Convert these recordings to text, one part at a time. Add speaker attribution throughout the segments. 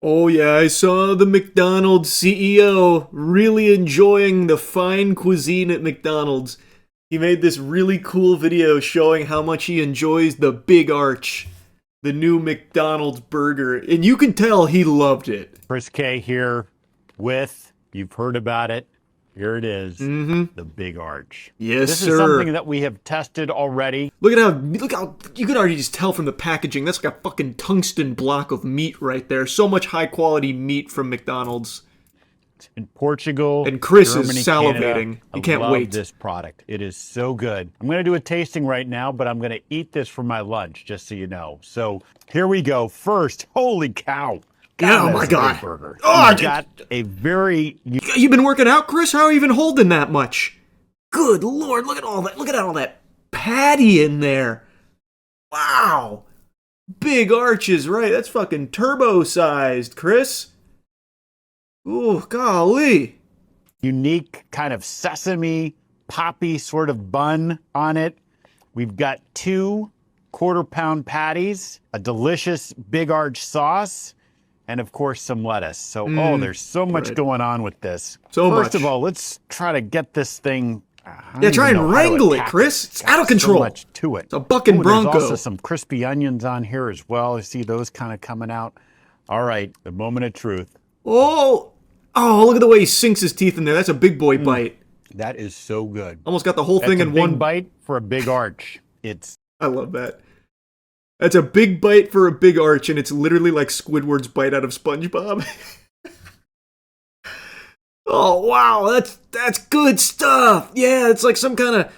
Speaker 1: Oh yeah, I saw the McDonald's CEO really enjoying the fine cuisine at McDonald's. He made this really cool video showing how much he enjoys the Big Arch, the new McDonald's burger, and you can tell he loved it.
Speaker 2: Chris K here with, you've heard about it, here it is, the Big Arch.
Speaker 1: Yes,
Speaker 2: this
Speaker 1: sir.
Speaker 2: is something that we have tested already.
Speaker 1: Look how you can already just tell from the packaging. That's like a fucking tungsten block of meat right there. So much high quality meat from McDonald's.
Speaker 2: In Portugal,
Speaker 1: and Chris
Speaker 2: Germany,
Speaker 1: is salivating.
Speaker 2: Canada.
Speaker 1: He can't
Speaker 2: I
Speaker 1: wait.
Speaker 2: love this product. It is so good. I'm going to do a tasting right now, but I'm going to eat this for my lunch, just so you know. So here we go. First, holy cow.
Speaker 1: Oh my God.
Speaker 2: Burger.
Speaker 1: Oh, I
Speaker 2: got a very...
Speaker 1: You've been working out, Chris? How are you even holding that much? Good Lord, look at all that. Look at all that patty in there. Wow. Big arches, right? That's fucking turbo-sized, Chris. Ooh, golly.
Speaker 2: Unique kind of sesame, poppy sort of bun on it. We've got 2 quarter-pound patties, a delicious Big Arch sauce, and of course some lettuce. So, there's so much going on with this. First of all, let's try to get this thing.
Speaker 1: Yeah, try and wrangle it, Chris. It's out of control.
Speaker 2: So much to it.
Speaker 1: It's a bucking bronco.
Speaker 2: There's also some crispy onions on here as well. I see those kind of coming out. All right, the moment of truth.
Speaker 1: Oh, look at the way he sinks his teeth in there. That's a big boy bite.
Speaker 2: That is so good.
Speaker 1: Almost got the whole thing in one
Speaker 2: bite for a Big Arch.
Speaker 1: I love that. That's a big bite for a Big Arch, and it's literally like Squidward's bite out of SpongeBob. Oh wow, that's good stuff. Yeah, it's like some kind of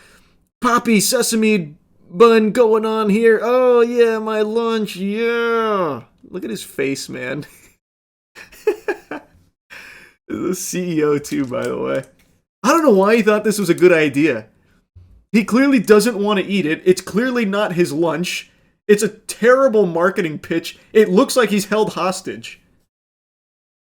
Speaker 1: poppy sesame bun going on here. Oh yeah, my lunch. Yeah. Look at his face, man. The CEO too, by the way. I don't know why he thought this was a good idea. He clearly doesn't want to eat it. It's clearly not his lunch. It's a terrible marketing pitch. It looks like he's held hostage.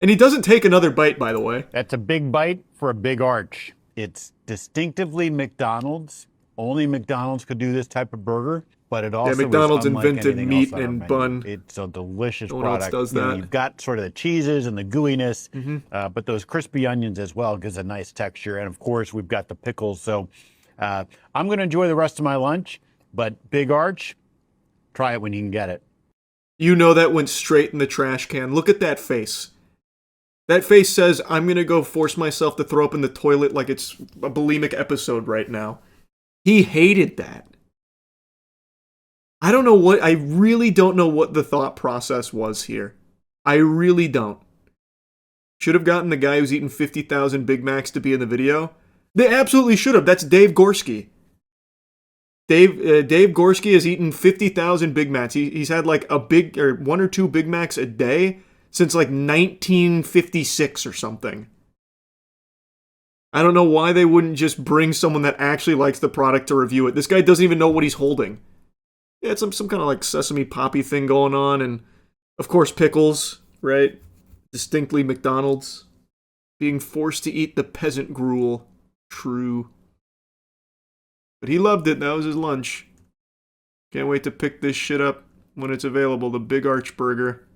Speaker 1: And he doesn't take another bite, by the way.
Speaker 2: That's a big bite for a Big Arch. It's distinctively McDonald's. Only McDonald's could do this type of burger, but it also
Speaker 1: McDonald's
Speaker 2: is unlike
Speaker 1: invented
Speaker 2: anything
Speaker 1: meat
Speaker 2: else on our
Speaker 1: and
Speaker 2: menu.
Speaker 1: bun.
Speaker 2: It's a delicious
Speaker 1: No one else
Speaker 2: product.
Speaker 1: does
Speaker 2: You know,
Speaker 1: that.
Speaker 2: you've got sort of the cheeses and the gooiness, but those crispy onions as well gives a nice texture. And of course, we've got the pickles. So I'm going to enjoy the rest of my lunch, but Big Arch, try it when you can get it.
Speaker 1: You know that went straight in the trash can. Look at that face. That face says, I'm going to go force myself to throw up in the toilet like it's a bulimic episode right now. He hated that. I really don't know what the thought process was here. I really don't. Should have gotten the guy who's eaten 50,000 Big Macs to be in the video. They absolutely should have. That's Dave Gorski. Dave Gorski has eaten 50,000 Big Macs. He's had like 1 or 2 Big Macs a day since like 1956 or something. I don't know why they wouldn't just bring someone that actually likes the product to review it. This guy doesn't even know what he's holding. Yeah, it's some kind of like sesame poppy thing going on, and of course pickles, right? Distinctly McDonald's. Being forced to eat the peasant gruel. True. But he loved it. That was his lunch. Can't wait to pick this shit up when it's available, the Big Arch Burger.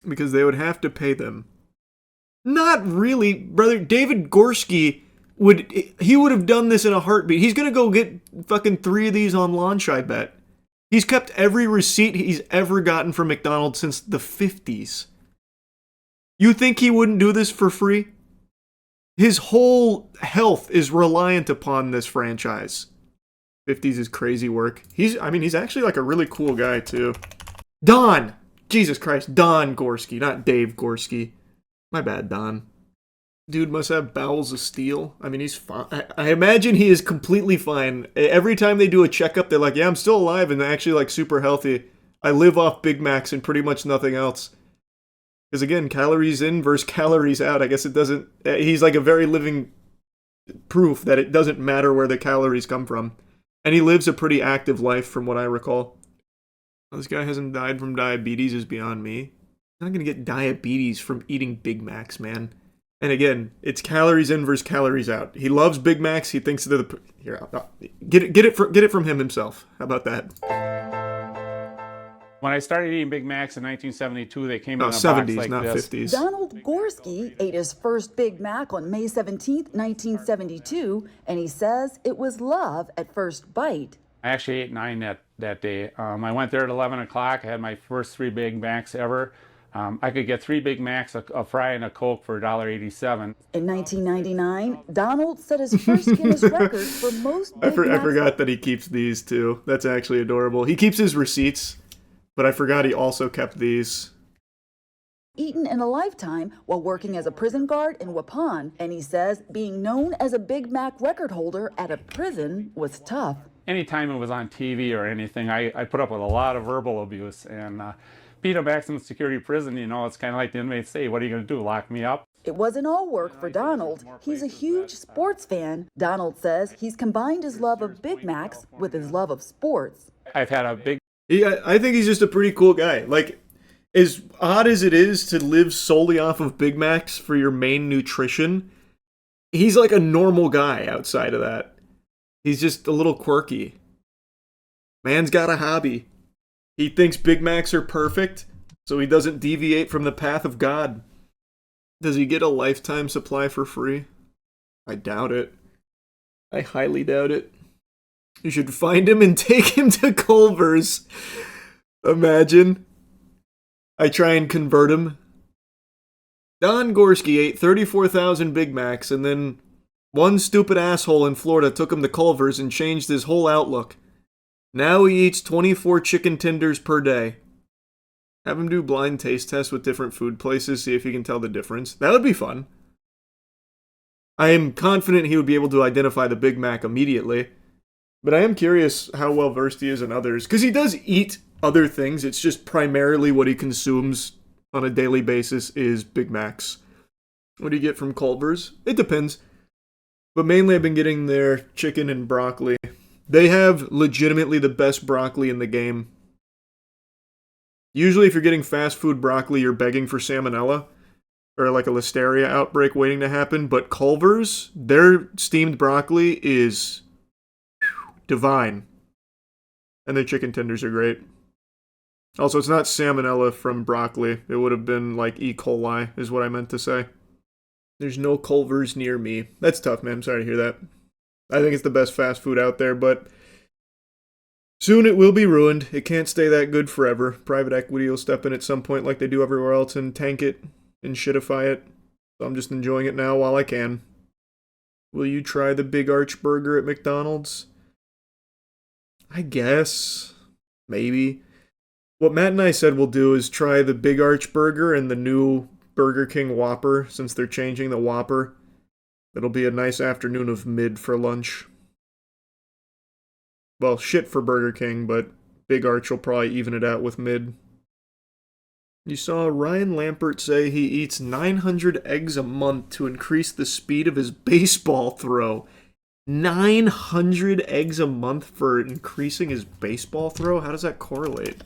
Speaker 1: Because they would have to pay them. Not really, brother. David Gorski would have done this in a heartbeat. He's gonna go get fucking 3 of these on launch, I bet. He's kept every receipt he's ever gotten from McDonald's since the 50s. You think he wouldn't do this for free? His whole health is reliant upon this franchise. 50s is crazy work. He's actually like a really cool guy too. Don! Jesus Christ, Don Gorski, not Dave Gorski. My bad, Don. Dude must have bowels of steel. I mean, he's fine. I imagine he is completely fine. Every time they do a checkup, they're like, yeah, I'm still alive and actually like super healthy. I live off Big Macs and pretty much nothing else. Because again, calories in versus calories out. I guess it doesn't... He's like a very living proof that it doesn't matter where the calories come from. And he lives a pretty active life from what I recall. This guy hasn't died from diabetes is beyond me. He's not going to get diabetes from eating Big Macs, man. And again, it's calories in versus calories out. He loves Big Macs. He thinks they're the... Here, get it from him himself. How about that?
Speaker 3: When I started eating Big Macs in 1972, they came in
Speaker 1: Oh,
Speaker 3: a box
Speaker 1: 70s,
Speaker 3: like
Speaker 1: not
Speaker 3: this.
Speaker 1: 50s.
Speaker 4: Donald Gorski ate his first Big Mac on May 17, 1972, and he says it was love at first bite.
Speaker 3: I actually ate 9 that day. I went there at 11 o'clock. I had my first 3 Big Macs ever. I could get 3 Big Macs, a fry, and a Coke for $1.87.
Speaker 4: In 1999, Donald set his first Guinness record for most
Speaker 1: I
Speaker 4: Big Macs.
Speaker 1: forgot that he keeps these too. That's actually adorable. He keeps his receipts, but I forgot he also kept these.
Speaker 4: Eaten in a lifetime while working as a prison guard in Waupun, and he says being known as a Big Mac record holder at a prison was tough.
Speaker 3: Anytime it was on TV or anything, I put up with a lot of verbal abuse. And being a maximum security prison, you know, it's kind of like the inmates say, what are you going to do, lock me up?
Speaker 4: It wasn't all work for Donald. He's a huge sports fan. Donald says he's combined his love of Big Macs with his love of sports.
Speaker 3: I've had a big
Speaker 1: I think he's just a pretty cool guy. Like, as odd as it is to live solely off of Big Macs for your main nutrition, he's like a normal guy outside of that. He's just a little quirky. Man's got a hobby. He thinks Big Macs are perfect, so he doesn't deviate from the path of God. Does he get a lifetime supply for free? I doubt it. I highly doubt it. You should find him and take him to Culver's. Imagine. I try and convert him. Don Gorski ate 34,000 Big Macs, and then one stupid asshole in Florida took him to Culver's and changed his whole outlook. Now he eats 24 chicken tenders per day. Have him do blind taste tests with different food places, see if he can tell the difference. That would be fun. I am confident he would be able to identify the Big Mac immediately. But I am curious how well versed he is in others. Because he does eat other things. It's just primarily what he consumes on a daily basis is Big Macs. What do you get from Culver's? It depends. But mainly I've been getting their chicken and broccoli. They have legitimately the best broccoli in the game. Usually if you're getting fast food broccoli, you're begging for salmonella. Or like a listeria outbreak waiting to happen. But Culver's, their steamed broccoli is divine. And their chicken tenders are great. Also, it's not salmonella from broccoli. It would have been like E. coli, is what I meant to say. There's no Culver's near me. That's tough, man. I'm sorry to hear that. I think it's the best fast food out there, but soon it will be ruined. It can't stay that good forever. Private equity will step in at some point like they do everywhere else and tank it and shitify it. So I'm just enjoying it now while I can. Will you try the Big Arch Burger at McDonald's? I guess. Maybe. What Matt and I said we'll do is try the Big Arch Burger and the new Burger King Whopper, since they're changing the Whopper. It'll be a nice afternoon of mid for lunch. Well, shit for Burger King, but Big Arch will probably even it out with mid. You saw Ryan Lampert say he eats 900 eggs a month to increase the speed of his baseball throw. 900 eggs a month for increasing his baseball throw? How does that correlate?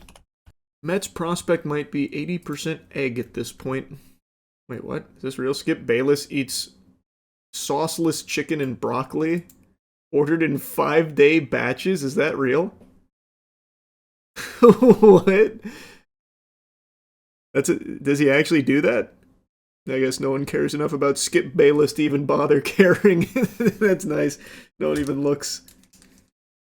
Speaker 1: Mets prospect might be 80% egg at this point. Wait, what? Is this real? Skip Bayless eats sauceless chicken and broccoli? Ordered in 5-day batches? Is that real? What? Does he actually do that? I guess no one cares enough about Skip Bayless to even bother caring. That's nice. No one even looks.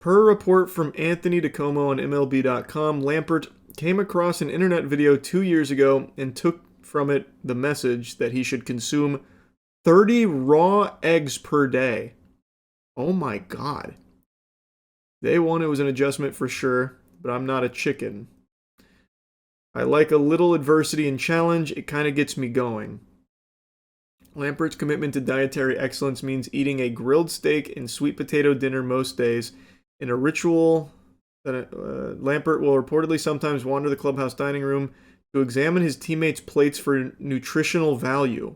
Speaker 1: Per a report from Anthony DeComo on MLB.com, Lampert came across an internet video 2 years ago and took from it the message that he should consume 30 raw eggs per day. Oh my god. Day one, it was an adjustment for sure, but I'm not a chicken. I like a little adversity and challenge. It kind of gets me going. Lampert's commitment to dietary excellence means eating a grilled steak and sweet potato dinner most days. In a ritual that Lampert will reportedly sometimes wander the clubhouse dining room to examine his teammates' plates for nutritional value.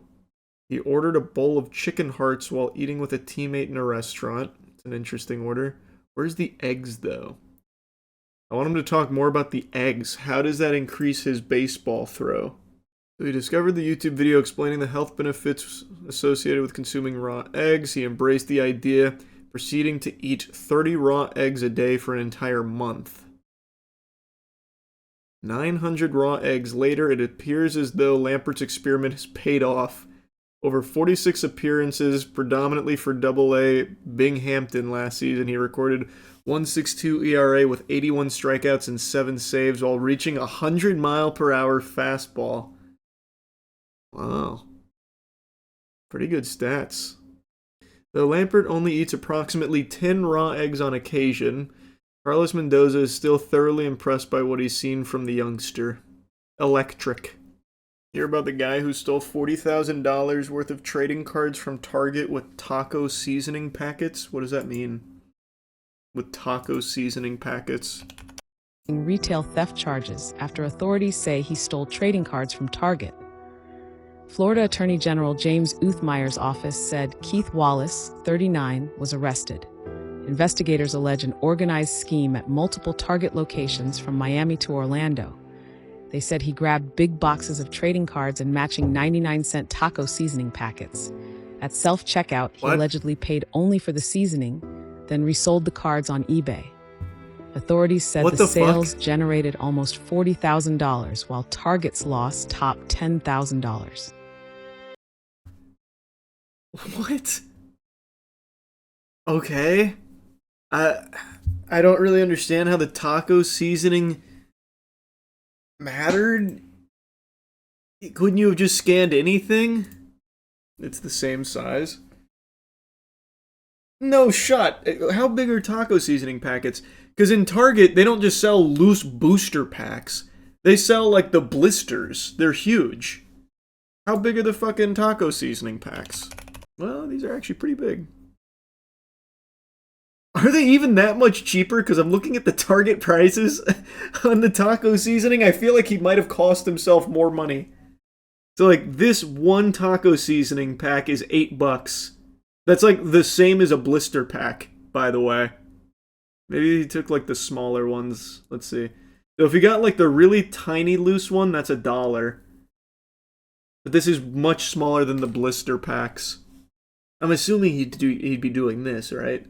Speaker 1: He ordered a bowl of chicken hearts while eating with a teammate in a restaurant. It's an interesting order. Where's the eggs, though? I want him to talk more about the eggs. How does that increase his baseball throw? So he discovered the YouTube video explaining the health benefits associated with consuming raw eggs. He embraced the idea, proceeding to eat 30 raw eggs a day for an entire month. 900 raw eggs later, it appears as though Lampert's experiment has paid off. Over 46 appearances, predominantly for Double-A Binghamton last season, he recorded 1.62 ERA with 81 strikeouts and 7 saves while reaching a 100-mile-per-hour fastball. Wow. Pretty good stats. Though Lampert only eats approximately 10 raw eggs on occasion, Carlos Mendoza is still thoroughly impressed by what he's seen from the youngster. Electric. Hear about the guy who stole $40,000 worth of trading cards from Target with taco seasoning packets? What does that mean? With taco seasoning packets.
Speaker 5: Retail theft charges after authorities say he stole trading cards from Target. Florida Attorney General James Uthmeyer's office said Keith Wallace, 39, was arrested. Investigators allege an organized scheme at multiple Target locations from Miami to Orlando. They said he grabbed big boxes of trading cards and matching 99-cent taco seasoning packets. At self-checkout, he allegedly paid only for the seasoning, then resold the cards on eBay. Authorities said the sales generated almost $40,000, while Target's loss topped $10,000.
Speaker 1: What? Okay. I don't really understand how the taco seasoning mattered. Couldn't you have just scanned anything? It's the same size. No shot. How big are taco seasoning packets? Because in Target, they don't just sell loose booster packs. They sell, like, the blisters. They're huge. How big are the fucking taco seasoning packs? Well, these are actually pretty big. Are they even that much cheaper? Because I'm looking at the Target prices on the taco seasoning. I feel like he might have cost himself more money. So, like, this one taco seasoning pack is $8. That's, like, the same as a blister pack, by the way. Maybe he took, like, the smaller ones. Let's see. So if you got, like, the really tiny loose one, that's $1. But this is much smaller than the blister packs. I'm assuming he'd be doing this, right?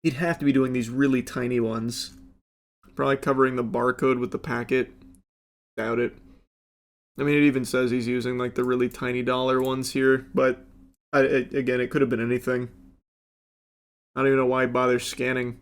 Speaker 1: He'd have to be doing these really tiny ones. Probably covering the barcode with the packet. Doubt it. I mean, it even says he's using, like, the really tiny dollar ones here, but again, it could have been anything. I don't even know why he bothers scanning.